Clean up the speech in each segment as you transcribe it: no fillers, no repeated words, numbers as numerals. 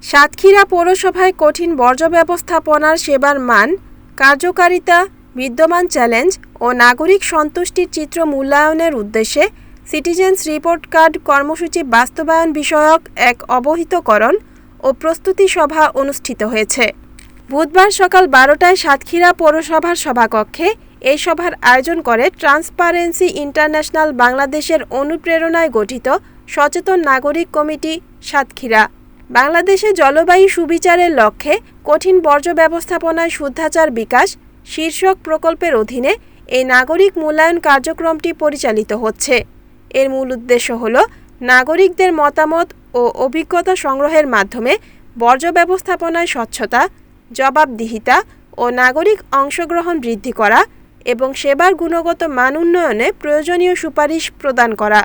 সাতক্ষীরা পৌরসভায় কঠিন বর্জ্য ব্যবস্থাপনার সেবার মান, কার্যকারিতা, বিদ্যমান চ্যালেঞ্জ ও নাগরিক সন্তুষ্টির চিত্র মূল্যায়নের উদ্দেশ্যে সিটিজেন্স রিপোর্ট কার্ড কর্মসূচি বাস্তবায়ন বিষয়ক এক অবহিতকরণ ও প্রস্তুতি সভা অনুষ্ঠিত হয়েছে। বুধবার সকাল 12টায় সাতক্ষীরা পৌরসভার সভাকক্ষে এই সভার আয়োজন করে ট্রান্সপারেন্সি ইন্টারন্যাশনাল বাংলাদেশের অনুপ্রেরণায় গঠিত সচেতন নাগরিক কমিটি সাতক্ষীরা। বাংলাদেশে জলবায়ু সুবিচারের লক্ষ্যে কঠিন বর্জ্য ব্যবস্থাপনায় শুদ্ধাচার বিকাশ শীর্ষক প্রকল্পের অধীনে এই নাগরিক মূল্যায়ন কার্যক্রমটি পরিচালিত হচ্ছে। এর মূল উদ্দেশ্য হল নাগরিকদের মতামত ও অভিজ্ঞতা সংগ্রহের মাধ্যমে বর্জ্য ব্যবস্থাপনায় স্বচ্ছতা, জবাবদিহিতা ও নাগরিক অংশগ্রহণ বৃদ্ধি করা এবং সেবার গুণগত মান উন্নয়নে প্রয়োজনীয় সুপারিশ প্রদান করা।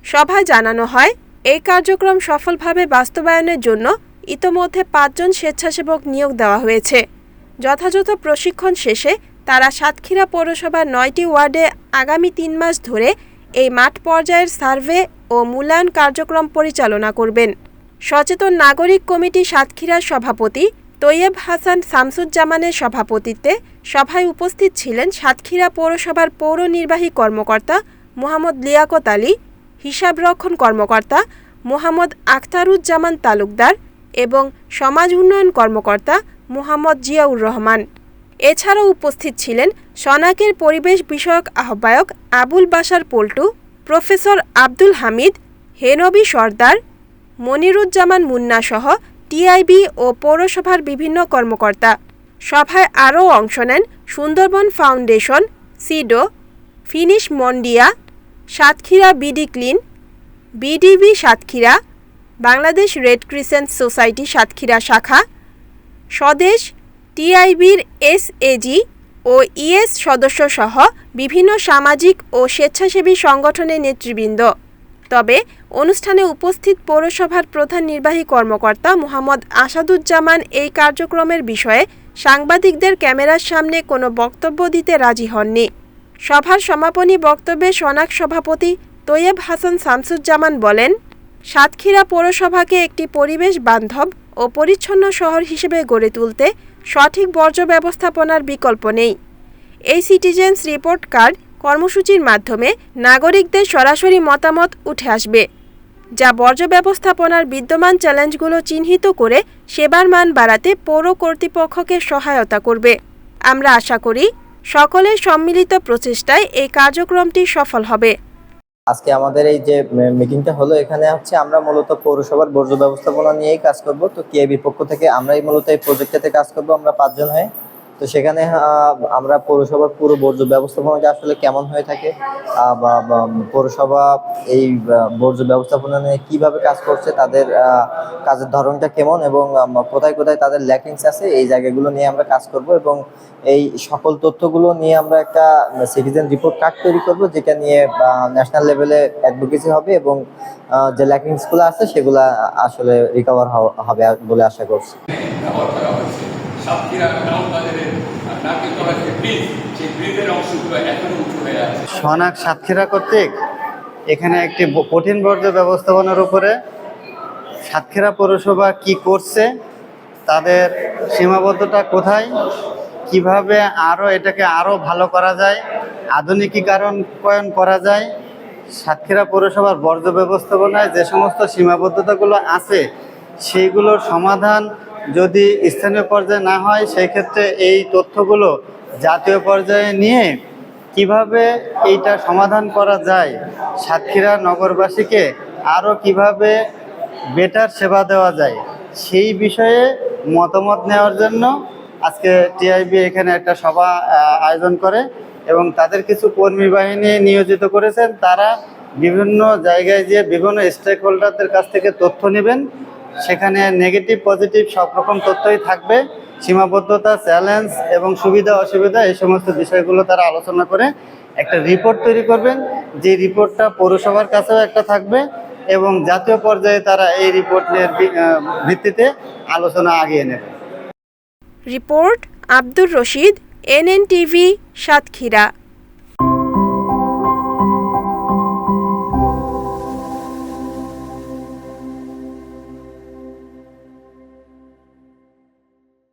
সভায় জানানো হয়, এই কার্যক্রম সফলভাবে বাস্তবায়নের জন্য ইতোমধ্যে 5 জন স্বেচ্ছাসেবক নিয়োগ দেওয়া হয়েছে। যথাযথ প্রশিক্ষণ শেষে তারা সাতক্ষীরা পৌরসভার 9টি ওয়ার্ডে আগামী 3 মাস ধরে এই মাঠ পর্যায়ের সার্ভে ও মূল্যায়ন কার্যক্রম পরিচালনা করবেন। সচেতন নাগরিক কমিটি সাতক্ষীরার সভাপতি তৈয়ব হাসান শামসুজ্জামানের সভাপতিত্বে সভায় উপস্থিত ছিলেন সাতক্ষীরা পৌরসভার পৌর নির্বাহী কর্মকর্তা মোহাম্মদ লিয়াকত আলী, হিসাবরক্ষণ কর্মকর্তা মোহাম্মদ আখতারুজ্জামান তালুকদার এবং সমাজ উন্নয়ন কর্মকর্তা মোহাম্মদ জিয়াউর রহমান। এছাড়াও উপস্থিত ছিলেন সনাকের পরিবেশ বিষয়ক আহ্বায়ক আবুল বাশার পল্টু, প্রফেসর আব্দুল হামিদ, হেনবি সর্দার, মনিরুজ্জামান মুন্না সহ টিআইবি ও পৌরসভার বিভিন্ন কর্মকর্তা। সভায় আরও অংশ নেন সুন্দরবন ফাউন্ডেশন, সিডো, ফিনিশ মন্ডিয়া, Satkhira BD Clean, BDB Satkhira, Bangladesh Red Crescent Society Satkhira শাখা, স্বদেশ, টিআইবির এসএজি ও ইএস সদস্যসহ বিভিন্ন সামাজিক ও স্বেচ্ছাসেবী সংগঠনের নেতৃবৃন্দ। তবে অনুষ্ঠানে উপস্থিত পৌরসভার প্রধান নির্বাহী কর্মকর্তা মোহাম্মদ আসাদুজ্জামান এই কার্যক্রমের বিষয়ে সাংবাদিকদের ক্যামেরার সামনে কোনো বক্তব্য দিতে রাজি হননি। সভার সমাপনী বক্তব্যে সনাক সভাপতি তৈয়ব হাসান শামসুজ্জামান বলেন, সাতক্ষীরা পৌরসভাকে একটি পরিবেশ বান্ধব ও পরিচ্ছন্ন শহর হিসেবে গড়ে তুলতে সঠিক বর্জ্য ব্যবস্থাপনার বিকল্প নেই। এই সিটিজেন্স রিপোর্ট কার্ড কর্মসূচির মাধ্যমে নাগরিকদের সরাসরি মতামত উঠে আসবে, যা বর্জ্য ব্যবস্থাপনার বিদ্যমান চ্যালেঞ্জগুলো চিহ্নিত করে সেবার মান বাড়াতে পৌর কর্তৃপক্ষকে সহায়তা করবে। আমরা আশা করি সকলের সম্মিলিত প্রচেষ্টায় এই কার্যক্রমটি সফল হবে। আজকে আমাদের এই যে মিটিংটা হলো, এখানে হচ্ছে আমরা মূলত পৌরসভার বর্জ্য ব্যবস্থাপনা নিয়েই কাজ করব। তো টিআইবির পক্ষ থেকে আমরাই মূলত এই প্রজেক্টটাতে কাজ করব, আমরা 5 জন হয়ে। তো সেখানে আমরা পৌরসভার পুরো বর্জ্য ব্যবস্থাপনাটা আসলে কেমন হয়ে থাকে বা পৌরসভা এই বর্জ্য ব্যবস্থাপনা নিয়ে কীভাবে কাজ করছে, তাদের কাজের ধরনটা কেমন এবং কোথায় কোথায় তাদের ল্যাকিংস আছে, এই জায়গাগুলো নিয়ে আমরা কাজ করব এবং এই সকল তথ্যগুলো নিয়ে আমরা একটা সিটিজেন রিপোর্ট কার্ড তৈরি করব, যেটা নিয়ে ন্যাশনাল লেভেলে অ্যাডভোকেসি হবে এবং যে ল্যাকিংসগুলো আছে সেগুলো আসলে রিকভার হবে বলে আশা করছি। সনাক সাতক্ষীরা কর্তৃক এখানে একটি কঠিন বর্জ্য ব্যবস্থাপনার উপরে সাতক্ষীরা পৌরসভা কি করছে, তাদের সীমাবদ্ধতা কোথায়, কিভাবে এটাকে আরও ভালো করা যায়, আধুনিকীকরণ করা যায়, সাতক্ষীরা পৌরসভার বর্জ্য ব্যবস্থাপনায় যে সমস্ত সীমাবদ্ধতাগুলো আছে সেইগুলোর সমাধান যদি স্থানীয় পর্যায়ে না হয়, সেই ক্ষেত্রে এই তথ্যগুলো জাতীয় পর্যায়ে নিয়ে কিভাবে এইটা সমাধান করা যায়, সাতক্ষীরা নগরবাসীকে আরও কিভাবে বেটার সেবা দেওয়া যায়, সেই বিষয়ে মতামত নেওয়ার জন্য আজকে টিআইবি এখানে একটা সভা আয়োজন করে এবং তাদের কিছু কর্মী বাহিনী নিয়োজিত করেছেন। তারা বিভিন্ন জায়গায় গিয়ে বিভিন্ন স্টেক হোল্ডারদের কাছ থেকে তথ্য নেবেন। সেখানে নেগেটিভ পজিটিভ সব রকম তথ্যই থাকবে। সীমাবদ্ধতা, চ্যালেঞ্জ এবং সুবিধা অসুবিধা এই সমস্ত বিষয়গুলো তারা আলোচনা করে একটা রিপোর্ট তৈরি করবেন, যে রিপোর্টটা পৌরসভার কাছেও একটা থাকবে এবং জাতীয় পর্যায়ে তারা এই রিপোর্টের ভিত্তিতে আলোচনা আগিয়ে নেবে। Report Abdur Rashid, NNTV, Satkhira.